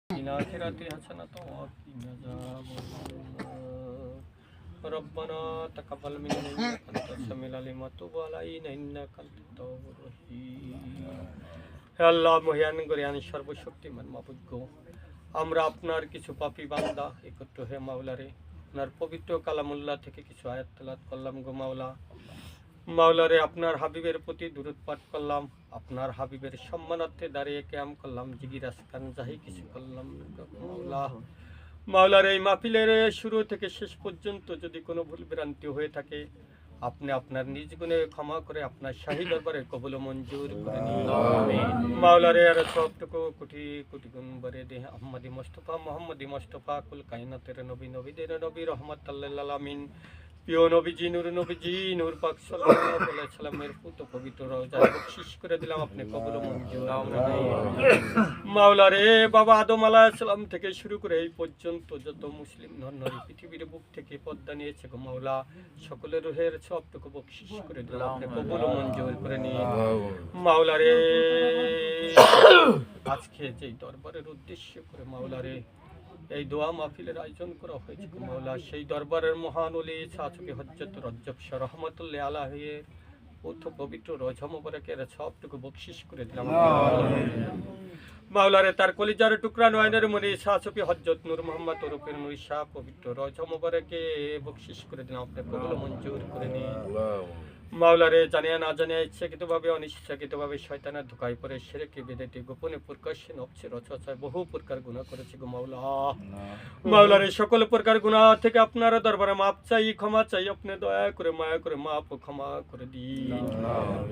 الآخرة حسنة وقنا عذاب النار ربنا تقبل منا إنك أنت السميع العليم وتب علينا إنك أنت التواب الرحيم হে আল্লাহ মহিয়ান গরিয়ান সর্বশক্তিমান মাবুদ গো, আমরা আপনার কিছু পাপী বান্দা একত্র হে মাওলারে আপনার পবিত্র কালামুল্লাহ থেকে কিছু আয়াত তেলাওয়াত করলাম গো মাওলা। মাওলারে আপনার হাবিবের প্রতি দুরূদ পাঠ করলাম, আপনার হাবিবের সম্মানার্থে দাঁড়িয়ে ক্যাম করলাম, জিগিরাস খান যাহি কিছু করলাম মাওলা। মাওলারে এই মাহফিলের শুরু থেকে শেষ পর্যন্ত যদি কোনো ভুল ভ্রান্তি হয়ে থাকে আপনি আপনার নিজ গুণে ক্ষমা করে আপনার শাহী দরবারে কবুল মঞ্জুর করে নিন মাওলারে। আর সবটুকু কোটি কোটি গুণ বরে দে আহমদি মোস্তফা মোহাম্মদি মোস্তফা কুল কায়নাতের নবী নবীদের নবী রহমাতুল্লিল আলামিন প্রিয় নবীজি নূর পাক সাল্লাল্লাহু আলাইহি সাল্লামের পুত পবিত্র রওজায় বকশিশ করে দিলাম, আপনি কবুল মঞ্জুর করে নিন মাওলারে। বাবা আদম আলাইহিস সালাম থেকে শুরু করে এই পর্যন্ত যত মুসলিম নরনারী পৃথিবীর বুক থেকে পর্দা নিয়েছে গো মাওলা, সকলের রুহের সবটুকু বকশিশ করে দিলাম, আপনি কবুল মঞ্জুর করে নিন মাওলারে। আজকে যেই দরবারের উদ্দেশ্য করে মাওলারে এই দোয়া মাহফিলের আয়োজন করা হয়েছে গো মাওলা, সেই দরবারের মহান ওলি শাহী হযরত রজব শাহ রহমাতুল্লাহ আলাইহির পবিত্র রওজা মুবারকের সবটুকু বকশিশ করে দিলাম মাওলারে। তার কলিজার টুকরা নয়নের মনি শাহী হযরত নূর মোহাম্মদ ওরফে নূর শাহ পবিত্র রওজা মুবারকে বকশিশ করে দিলাম, আপনি কবুল মঞ্জুর করে নিন মাওলারে। জানিয়া না জানিয়া ইচ্ছাকৃতভাবে অনিচ্ছাকৃতভাবে শয়তানের ধোঁকায় পড়ে শিরকে বিদআতে গোপনে প্রকাশ্যে নফসে রচনায় বহু প্রকার গুনাহ করেছে গো মাওলা। মাওলারে সকল প্রকার গুনাহ থেকে আপনার দরবারে মাপ চাই, ক্ষমা চাই, আপনি দয়া করে মায়া করে মাপ ও ক্ষমা করে দিন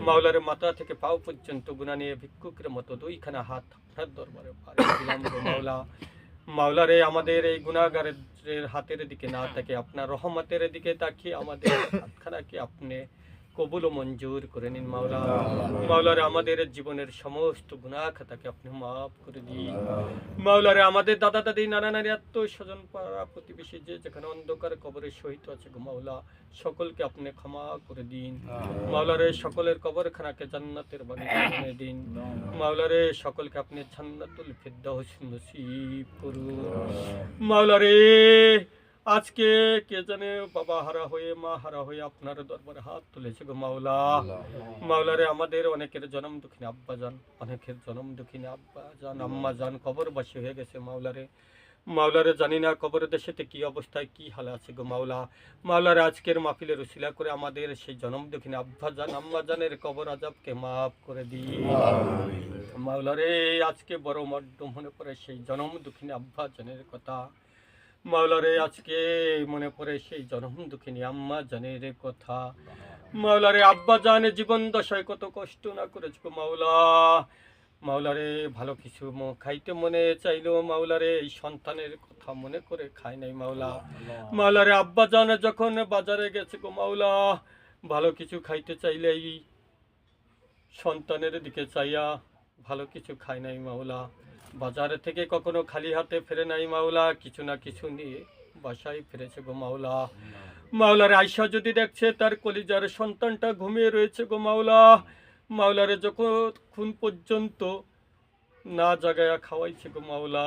মাওলারে। মাথা থেকে পাও পর্যন্ত গুনাহ নিয়ে ভিক্ষুকের মতো দুইখানা হাত আপনার দরবারে পাড়ি দিলাম গো মাওলা। মাওলারে আমাদের এই গুনাহগারের হাতের দিকে না তাকে আপনার রহমতের দিকে তাকিয়ে আমাদের হাতখানাকে আপনি কবুল মঞ্জুর করে নিন মাওলা। মাওলারে আমাদের জীবনের সমস্ত গুনাহ খাতাকে আপনি মাফ করে দিন মাওলারে। আমাদের দাদা দাদি নানা নানি আত্মীয় স্বজন পাড়া প্রতিবেশী যে যেখানে অন্ধকার কবরে শহীদ আছে গো মাওলা, সকলকে আপনি ক্ষমা করে দিন মাওলারে। সকলের কবরখানাকে জান্নাতের বাগিচা বানিয়ে দিন মাওলারে, সকলকে আপনি জান্নাতুল ফিরদাউস নসিব করুন মাওলারে। আজকে কে জানে বাবা হারা হয়ে মা হারা হয়ে আপনার দরবারে হাত তুলেছে গো মাওলা। মাওলারে আমাদের অনেকের জন্ম দুঃখিনী আব্বা জান, অনেকের জন্ম দুঃখিনী আব্বা জান আম্মা জান কবরবাসী হয়ে গেছে মাওলারে। মাওলারে জানি না কবর দেশেতে কি অবস্থায় কি হালে আছে গো মাওলা। মাওলারে আজকের মাহফিলের উসিলা করে আমাদের সেই জন্ম দুঃখিনী আব্বা জান আম্মা জানের কবর আযাবকে মাফ করে দিন মাওলারে। আজকে বড় মনে পড়ে সেই জন্ম দুঃখিনী আব্বা জানের কথা মাওলারে, আজকে মনে পড়ে সেই জনম দুঃখিনী আম্মা জানের কথা মাওলারে। আব্বা জানে জীবন দশায় কত কষ্ট না করেছে মাওলা। মাওলারে ভালো কিছু খাইতে মনে চাইলো মাওলারে, এই সন্তানের কথা মনে করে খায় নাই মাওলা। মাওলারে আব্বা জানে যখন বাজারে গেছে গো মাওলা, ভালো কিছু খাইতে চাইলে এই সন্তানের দিকে চাইয়া ভালো কিছু খায় নাই মাওলা। বাজারে থেকে কখনো খালি হাতে ফেরে নাই মাওলা, কিছু না কিছু নিয়ে বাসায় ফিরেছে গো মাওলা। মাওলারে আয়সা যদি দেখছে তার কলিজার সন্তানটা ঘুমিয়ে রয়েছে গো মাওলা, মাওলারে যতক্ষণ পর্যন্ত না জাগায়া খাওয়াইছে গো মাওলা,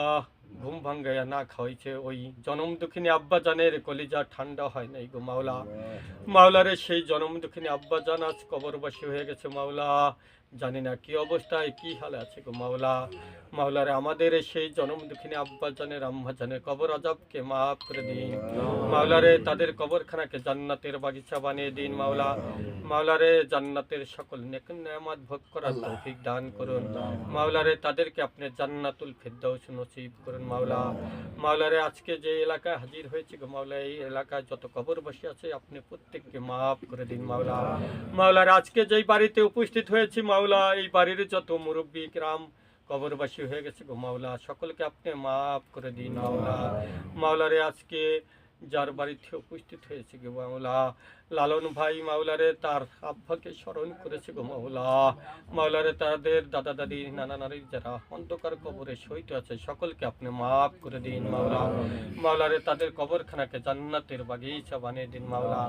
ঘুম ভাঙ্গাইয়া না খাওয়াইছে ওই জনম দুঃখিনী আব্বা জানের কলিজা ঠান্ডা হয় নাই গো মাওলা। মাওলারে সেই জনম দুঃখিনী আব্বা জান আজ কবরবাসী হয়ে গেছে মাওলা, জানি না কি অবস্থায় কি হালে আছে গো মাওলা। মাওলারে আমাদের সেই জনম দুঃখিনী আব্বা জানের আম্মা জানের কবর আযাবকে মাফ করে দিন মাওলারে। তাদের কবরখানাকে জান্নাতের বাগিচা বানিয়ে দিন মাওলা। মাওলারে জান্নাতের সকল নেক নেয়ামত ভোগ করার তৌফিক দান করুন মাওলারে। তাদেরকে আপনি জান্নাতুল ফিরদাউস নসিব করুন মাওলা। মাওলারে আজকে যে এলাকায় হাজির হয়েছে গো মাওলা, এই এলাকায় যত কবরবাসী আছে আপনি প্রত্যেককে মাফ করে দিন মাওলা। মাওলারে আজকে যেই বাড়িতে উপস্থিত হয়েছি মাওলা, এই বাড়ির যত মুরব্বী কিরাম কবরবাসী হয়ে গেছে গো মাওলা, সকলকে আপনি মাফ করে দিন মাওলা। মাওলারে আজকে যার বাড়িতে উপস্থিত হয়েছে গো মাওলা, লালন ভাই মাওলারে তার আব্বাকে স্মরণ করেছে গো মাওলা। মাওলারে তাদের দাদা দাদি নানা নারী যারা অন্ধকার কবরে শহীদ আছে সকলকে আপনি মাফ করে দিন মাওলা। মাওলারে তাদের কবরখানাকে জান্নাতের বাগিচা বানিয়ে দিন মাওলা।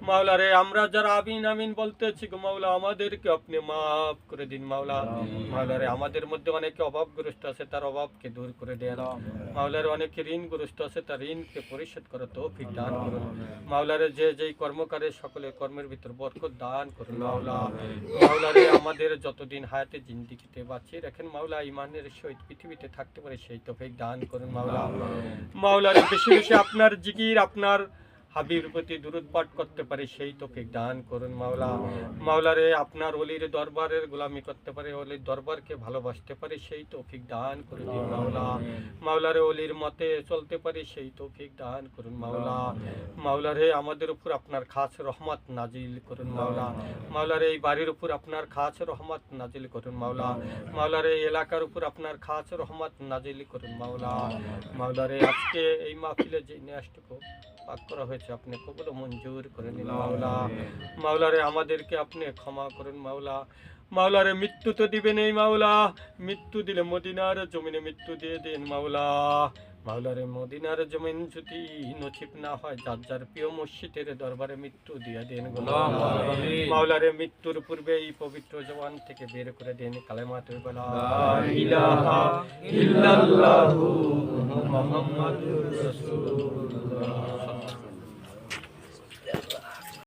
মাওলারে আমরা যারা আমিন আমিন বলতেছি গো মাওলা আমাদেরকে আপনি মাফ করে দিন মাওলা। মাওলারে আমাদের মধ্যে অনেকে অভাবগ্রস্ত আছে তার অভাবকে দূর করে দেন মাওলারে। অনেকে ঋণগ্রস্ত আছে তার ঋণকে পরিশোধ করে তৌফিক দান করুন মাওলারে। যে যেই কর্মকারে সকলের কর্মের ভিতর বরকত দান করুন মাওলা। মাওলারে আমাদের যতদিন হায়াতে জিন্দিগিতে বাঁচিয়ে রাখেন মাওলা, ইমানের সহিত পৃথিবীতে থাকতে পারে সেই তৌফিক দান করুন মাওলা। মাওলারে বেশি বেশি আপনার জিকির আপনার হাবিবের প্রতি দুরূদ পাঠ করতে পারে সেই তৌফিক দান করুন মাওলা। মাওলারে আপনার ওলির দরবারের গোলামি করতে পারে, ওলির দরবারকে ভালোবাসতে পারে সেই তৌফিক দান করে দিন মাওলা। মাওলারে ওলির মতে চলতে পারে সেই তৌফিক দান করুন মাওলা। মাওলারে আমাদের উপর আপনার খাস রহমত নাজিল করুন মাওলা। মাওলারে এই বাড়ির উপর আপনার খাস রহমত নাজিল করুন মাওলা। মাওলারে এই এলাকার উপর আপনার খাস রহমত নাজিল করুন মাওলা। মাওলারে আজকে এই মাহফিলে যে নিয়াজটুকু পাক করা হয়েছে আপনি কবুল মঞ্জুর করে নিন মাওলা। মাওলারে আমাদেরকে আপনি ক্ষমা করুন মাওলা। মাওলারে মৃত্যু তো দিবেন এই মাওলা, মৃত্যু দিলে মদিনার জমিনে মৃত্যু দিয়ে দিন মাওলা। মাওলারে মদিনার জমিন যদি নসিব না হয় যার যার প্রিয় মসজিদের দরবারে মৃত্যু দিয়ে দেন গো মাওলারে। মৃত্যুর পূর্বে এই পবিত্র জবান থেকে বের করে দেন কালেমাত লা ইলাহা ইল্লাল্লাহু মুহাম্মাদুর রাসূলুল্লাহ।